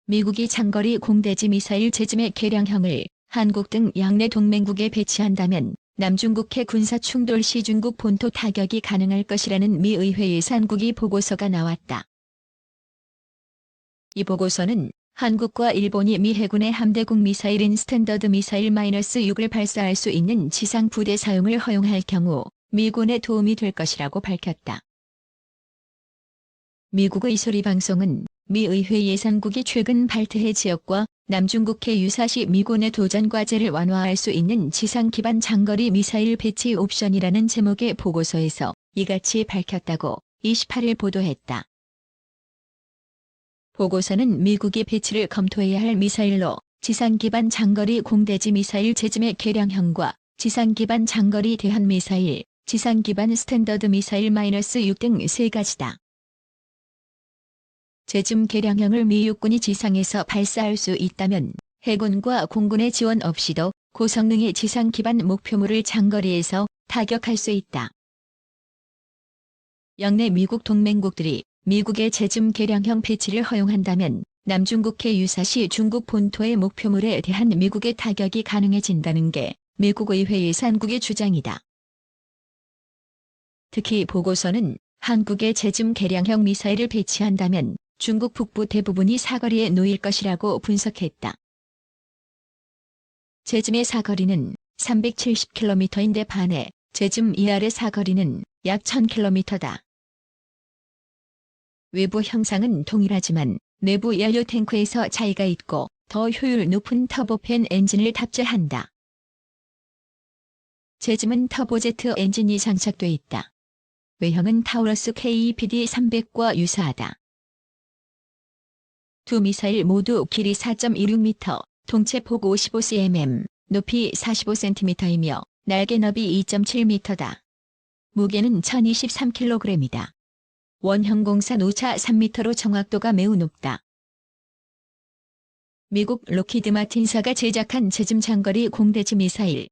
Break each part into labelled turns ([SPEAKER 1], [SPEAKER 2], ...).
[SPEAKER 1] 미국이 장거리 공대지 미사일 제즘의 개량형을 한국 등 양내 동맹국에 배치한다면 남중국해 군사 충돌 시 중국 본토 타격이 가능할 것이라는 미 의회 예산국이 보고서가 나왔다. 이 보고서는 한국과 일본이 미 해군의 함대국 미사일인 스탠더드 미사일 -6을 발사할 수 있는 지상 부대 사용을 허용할 경우 미군에 도움이 될 것이라고 밝혔다. 미국의 소리방송은 미 의회 예산국이 최근 발트해 지역과 남중국해 유사시 미군의 도전 과제를 완화할 수 있는 지상 기반 장거리 미사일 배치 옵션이라는 제목의 보고서에서 이같이 밝혔다고 28일 보도했다. 보고서는 미국이 배치를 검토해야 할 미사일로 지상 기반 장거리 공대지 미사일 제즘의 개량형과 지상 기반 장거리 대한 미사일, 지상 기반 스탠더드 미사일 -6 등 세 가지다. 제즘 개량형을 미 육군이 지상에서 발사할 수 있다면 해군과 공군의 지원 없이도 고성능의 지상 기반 목표물을 장거리에서 타격할 수 있다. 영내 미국 동맹국들이 미국의 제즘 개량형 배치를 허용한다면 남중국해 유사시 중국 본토의 목표물에 대한 미국의 타격이 가능해진다는 게 미국 의회 예산국의 주장이다. 특히 보고서는 한국의 제즘 개량형 미사일을 배치한다면 중국 북부 대부분이 사거리에 놓일 것이라고 분석했다. 제즘의 사거리는 370km인데 반해 제즘 이하의 사거리는 약 1000km다. 외부 형상은 동일하지만 내부 연료 탱크에서 차이가 있고 더 효율 높은 터보팬 엔진을 탑재한다. 제즘은 터보제트 엔진이 장착돼 있다. 외형은 타우러스 KEPD-300과 유사하다. 두 미사일 모두 길이 4.26m, 통체폭 55cm, 높이 45cm이며 날개 너비 2.7m다. 무게는 1023kg이다. 원형 공산 오차 3m로 정확도가 매우 높다. 미국 록히드 마틴사가 제작한 제즘 장거리 공대지 미사일.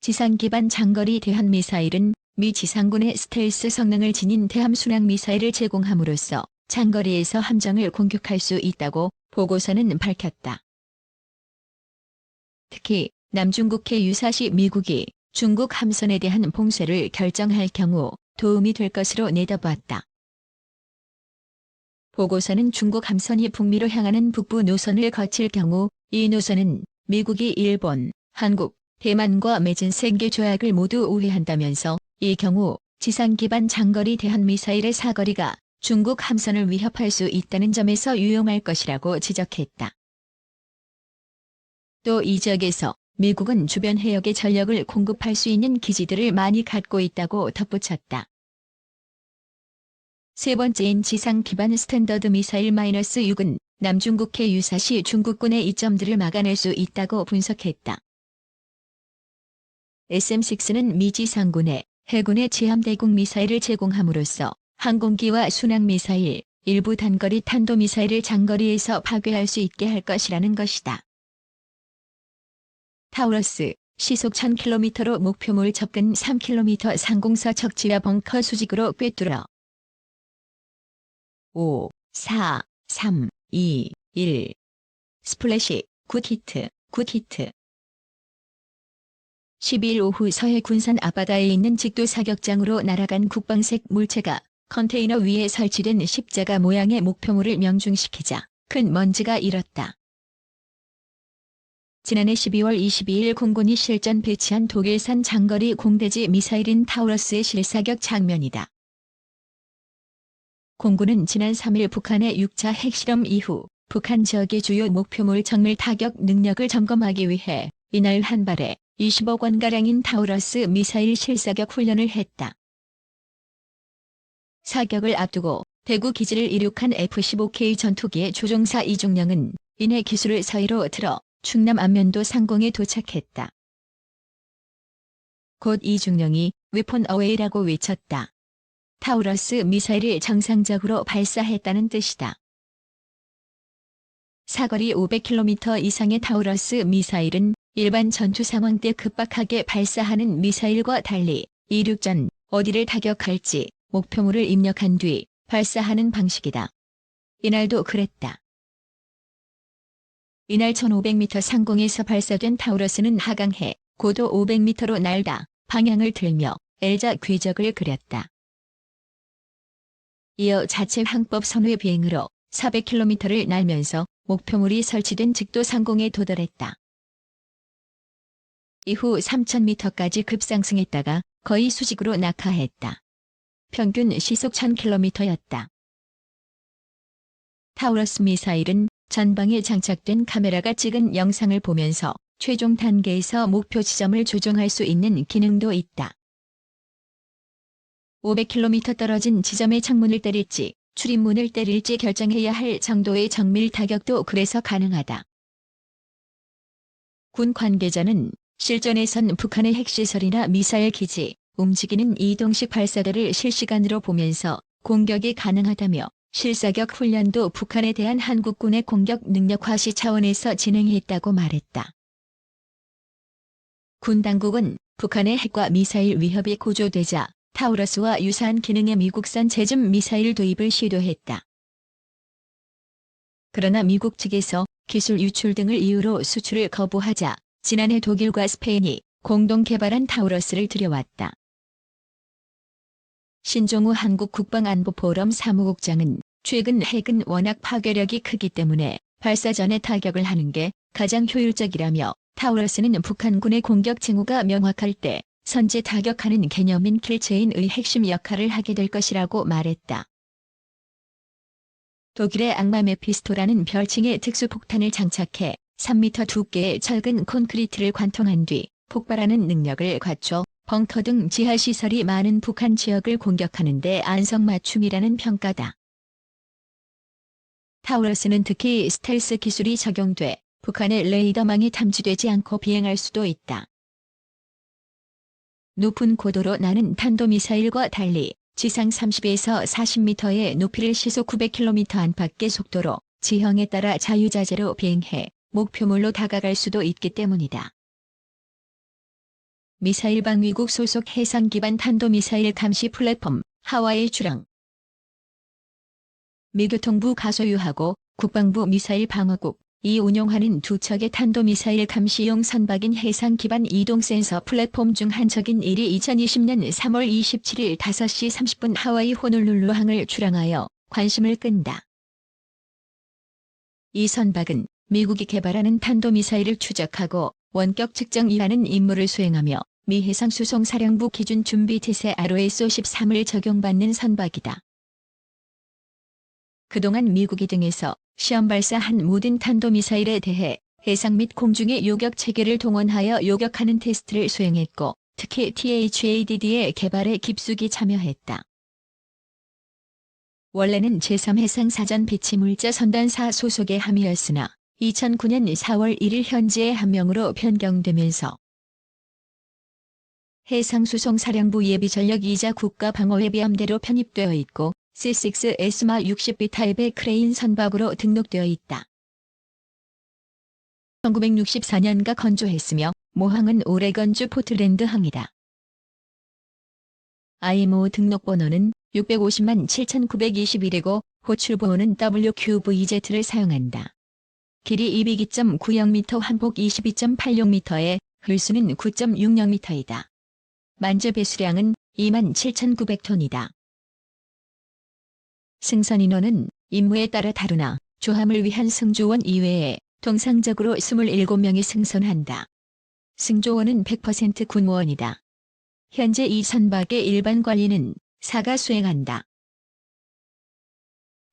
[SPEAKER 1] 지상 기반 장거리 대한 미사일은 미 지상군의 스텔스 성능을 지닌 대함 순항 미사일을 제공함으로써 장거리에서 함정을 공격할 수 있다고 보고서는 밝혔다. 특히 남중국해 유사시 미국이 중국 함선에 대한 봉쇄를 결정할 경우 도움이 될 것으로 내다봤다. 보고서는 중국 함선이 북미로 향하는 북부 노선을 거칠 경우 이 노선은 미국이 일본, 한국, 대만과 맺은 생계 조약을 모두 우회한다면서 이 경우 지상 기반 장거리 대한 미사일의 사거리가 중국 함선을 위협할 수 있다는 점에서 유용할 것이라고 지적했다. 또 이 지역에서 미국은 주변 해역에 전력을 공급할 수 있는 기지들을 많이 갖고 있다고 덧붙였다. 세 번째인 지상 기반 스탠더드 미사일 -6은 남중국해 유사시 중국군의 이점들을 막아낼 수 있다고 분석했다. SM-6는 미 지상군에 해군의 지함대국 미사일을 제공함으로써 항공기와 순항미사일, 일부 단거리 탄도미사일을 장거리에서 파괴할 수 있게 할 것이라는 것이다. 타우러스, 시속 1000km로 목표물 접근 3km 상공서 적지와 벙커 수직으로 꿰뚫어 5, 4, 3, 2, 1. 스플래시, 굿히트, 굿히트. 12일 오후 서해 군산 앞바다에 있는 직도 사격장으로 날아간 국방색 물체가 컨테이너 위에 설치된 십자가 모양의 목표물을 명중시키자 큰 먼지가 일었다. 지난해 12월 22일 공군이 실전 배치한 독일산 장거리 공대지 미사일인 타우러스의 실사격 장면이다. 공군은 지난 3일 북한의 6차 핵실험 이후 북한 지역의 주요 목표물 정밀 타격 능력을 점검하기 위해 이날 한 발에 20억 원가량인 타우러스 미사일 실사격 훈련을 했다. 사격을 앞두고 대구 기지를 이륙한 F-15K 전투기의 조종사 이중령은 이내 기술을 서해로 틀어 충남 안면도 상공에 도착했다. 곧 이중령이 웨폰 어웨이라고 외쳤다. 타우러스 미사일을 정상적으로 발사했다는 뜻이다. 사거리 500km 이상의 타우러스 미사일은 일반 전투 상황 때 급박하게 발사하는 미사일과 달리 이륙 전 어디를 타격할지 목표물을 입력한 뒤 발사하는 방식이다. 이날도 그랬다. 이날 1500m 상공에서 발사된 타우러스는 하강해 고도 500m로 날다 방향을 틀며 L자 궤적을 그렸다. 이어 자체 항법 선회 비행으로 400km를 날면서 목표물이 설치된 직도 상공에 도달했다. 이후 3000m까지 급상승했다가 거의 수직으로 낙하했다. 평균 시속 1000km였다. 타우러스 미사일은 전방에 장착된 카메라가 찍은 영상을 보면서 최종 단계에서 목표 지점을 조종할 수 있는 기능도 있다. 500km 떨어진 지점에 창문을 때릴지 출입문을 때릴지 결정해야 할 정도의 정밀 타격도 그래서 가능하다. 군 관계자는 실전에선 북한의 핵시설이나 미사일 기지, 움직이는 이동식 발사대를 실시간으로 보면서 공격이 가능하다며 실사격 훈련도 북한에 대한 한국군의 공격 능력 과시 차원에서 진행했다고 말했다. 군 당국은 북한의 핵과 미사일 위협이 고조되자 타우러스와 유사한 기능의 미국산 제즘 미사일 도입을 시도했다. 그러나 미국 측에서 기술 유출 등을 이유로 수출을 거부하자 지난해 독일과 스페인이 공동 개발한 타우러스를 들여왔다. 신종우 한국국방안보포럼 사무국장은 최근 핵은 워낙 파괴력이 크기 때문에 발사 전에 타격을 하는 게 가장 효율적이라며 타우러스는 북한군의 공격 징후가 명확할 때 선제 타격하는 개념인 킬체인의 핵심 역할을 하게 될 것이라고 말했다. 독일의 악마 메피스토라는 별칭의 특수폭탄을 장착해 3m 두께의 철근 콘크리트를 관통한 뒤 폭발하는 능력을 갖춰 벙커 등 지하시설이 많은 북한 지역을 공격하는 데 안성맞춤이라는 평가다. 타우러스는 특히 스텔스 기술이 적용돼 북한의 레이더망이 탐지되지 않고 비행할 수도 있다. 높은 고도로 나는 탄도미사일과 달리 지상 30에서 40m의 높이를 시속 900km 안팎의 속도로 지형에 따라 자유자재로 비행해 목표물로 다가갈 수도 있기 때문이다. 미사일방 미국 소속 해상 기반 탄도미사일 감시 플랫폼 하와이 주랑 미 교통부 가소유하고 국방부 미사일 방어국 이 운용하는 두 척의 탄도미사일 감시용 선박인 해상 기반 이동 센서 플랫폼 중 한 척인 일이 2020년 3월 27일 5시 30분 하와이 호놀룰루항을 출항하여 관심을 끈다. 이 선박은 미국이 개발하는 탄도미사일을 추적하고 원격 측정이라는 임무를 수행하며 미 해상수송사령부 기준 준비 태세 ROSO 13을 적용받는 선박이다. 그동안 미국이 등에서 시험 발사한 모든 탄도미사일에 대해 해상 및 공중의 요격 체계를 동원하여 요격하는 테스트를 수행했고 특히 THADD의 개발에 깊숙이 참여했다. 원래는 제3해상사전 비치물자 선단사 소속의 함이었으나 2009년 4월 1일 현지의 한 명으로 변경되면서 해상수송사령부 예비전력이자 국가방어예비함대로 편입되어 있고 C6 에스마 60B 타입의 크레인 선박으로 등록되어 있다. 1964년가 건조했으며 모항은 오레건주 포틀랜드 항이다. IMO 등록번호는 650만 7921이고 호출보호는 WQVZ를 사용한다. 길이 202.90m 한폭 22.86m에 흘수는 9.60m이다. 만재 배수량은 27,900톤이다. 승선 인원은 임무에 따라 다르나 조함을 위한 승조원 이외에 통상적으로 27명이 승선한다. 승조원은 100% 군무원이다. 현재 이 선박의 일반 관리는 사가 수행한다.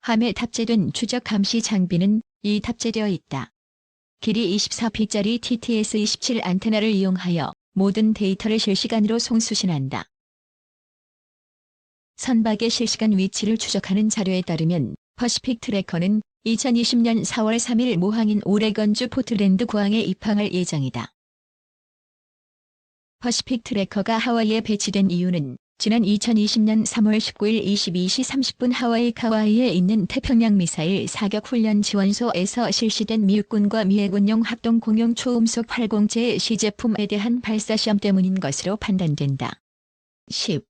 [SPEAKER 1] 함에 탑재된 추적 감시 장비는 이 탑재되어 있다. 길이 24피짜리 TTS-27 안테나를 이용하여 모든 데이터를 실시간으로 송수신한다. 선박의 실시간 위치를 추적하는 자료에 따르면 퍼시픽 트래커는 2020년 4월 3일 모항인 오레건주 포틀랜드 구항에 입항할 예정이다. 퍼시픽 트래커가 하와이에 배치된 이유는 지난 2020년 3월 19일 22시 30분 하와이 카와이에 있는 태평양 미사일 사격 훈련 지원소에서 실시된 미국군과 미 해군용 합동 공용 초음속 활공체의 시제품에 대한 발사 시험 때문인 것으로 판단된다. 10.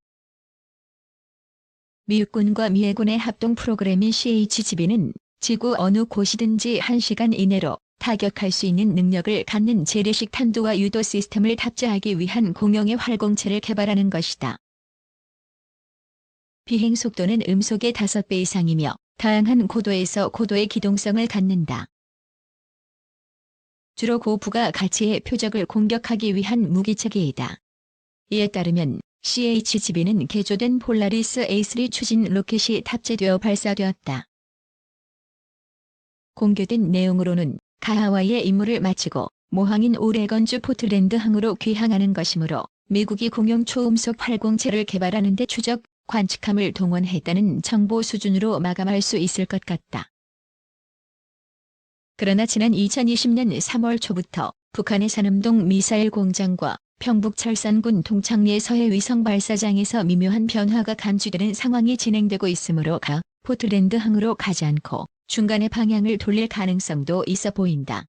[SPEAKER 1] 미 육군과 미 해군의 합동 프로그램인 CHGB는 지구 어느 곳이든지 1시간 이내로 타격할 수 있는 능력을 갖는 재래식 탄도와 유도 시스템을 탑재하기 위한 공용의 활공체를 개발하는 것이다. 비행 속도는 음속의 5배 이상이며 다양한 고도에서 고도의 기동성을 갖는다. 주로 고부가 가치의 표적을 공격하기 위한 무기체계이다. 이에 따르면 CHGB는 개조된 폴라리스 A3 추진 로켓이 탑재되어 발사되었다. 공개된 내용으로는 가하와이의 임무를 마치고 모항인 오레건주 포틀랜드 항으로 귀향하는 것이므로 미국이 공용 초음속 활공체를 개발하는 데 추적, 관측함을 동원했다는 정보 수준으로 마감할 수 있을 것 같다. 그러나 지난 2020년 3월 초부터 북한의 산음동 미사일 공장과 평북 철산군 동창리의 서해 위성 발사장에서 미묘한 변화가 감지되는 상황이 진행되고 있으므로 포틀랜드 항으로 가지 않고 중간에 방향을 돌릴 가능성도 있어 보인다.